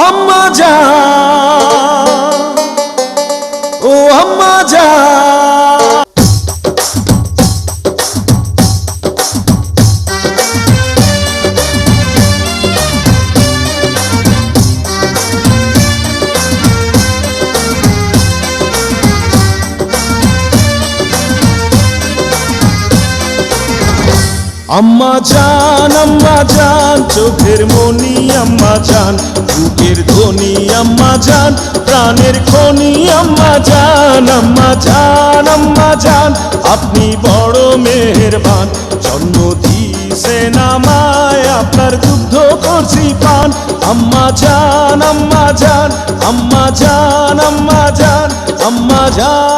আম্মা জান, ও আম্মা জান। আম্মা জান চোখের মনি আম্মা জান, বুকের ধ্বনি আম্মা জান, প্রাণের খনি আম্মা জান। আম্মা জান আপনি বড় মেহেরবান, জন্ম দিয়েছেন আমায়, আপনার দুগ্ধ করছি পান। আম্মা জান, আম্মা জান, আম্মা জান, আম্মা জান, আম্মা জান।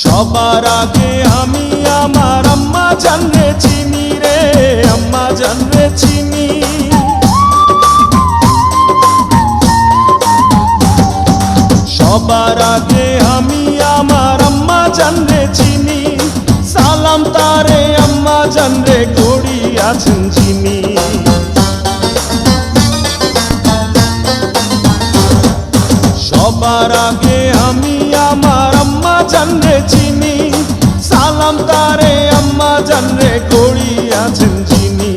সবার আগে আমি আমার আম্মা জানরে চিনি রে, আম্মা জানরে চিনি। সবার আগে আমি আমার আম্মা জানরে চিনি, সালাম তারে আম্মা জানরে করি আছেন চিনি। সবার আগে আমি আমার আম্মা জানরে চিনি, সালাম তারে আম্মা জানরে করি আছেন চিনি।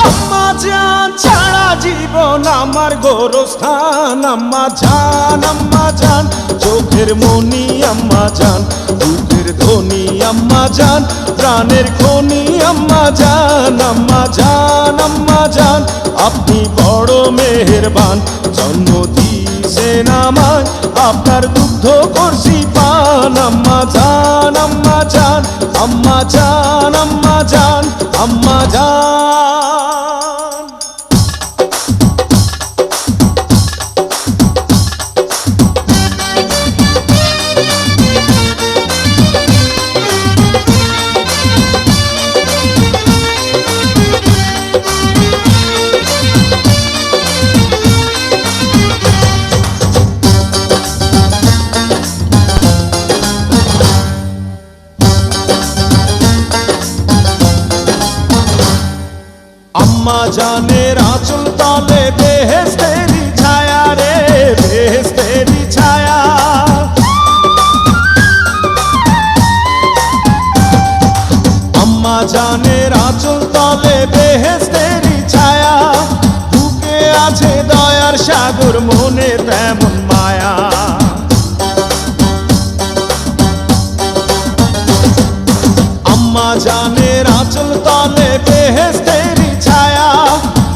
আম্মা জান ছাড়া জীবন আমার গোরস্থান। আম্মা জান চোখের মনি আম্মা জান, বুকের ধ্বনি আম্মা জান, প্রাণের খনি আম্মা জান। আম্মা জান আপনি বড় মেহেরবান, জন্ম দিয়েছেন আমায়, আপনার দুগ্ধ করছি পান। আম্মা জান, আম্মা জান, আম্মা জান, আম্মা জান, আম্মা জান। আম্মা জানের আঁচল তলে বেহেশতেরি ছায়া রে, বেহেশতেরি ছায়া। আম্মা জানের আঁচল তলে বেহেশতেরি ছায়া, বুকে আছে দয়ার সাগর, মনে তেমন মায়া। আম্মা জানের আঁচল তলে বেহেশতেরি ছায়া,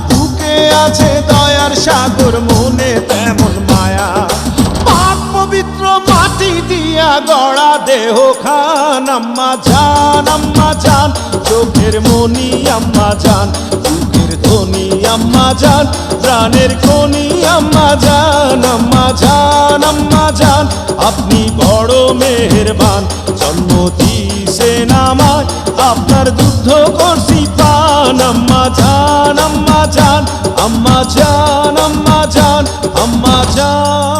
বুকে আছে দয়ার সাগর, মনে তেমন মায়া। পাক পবিত্র মাটি দিয়া গড়া দেহ খান। আম্মা জান চোখের মনি আম্মা জান, বুকের ধ্বনি আম্মা জান, প্রাণের খনি আম্মা জান। আম্মা জান আপনি বড় মেহেরবান, জন্ম দিয়েছেন আমায়, আপনার দুগ্ধ করছি পান। আম্মা জান, আম্মা জান, আম্মা জান, আম্মা জান, আম্মা জান।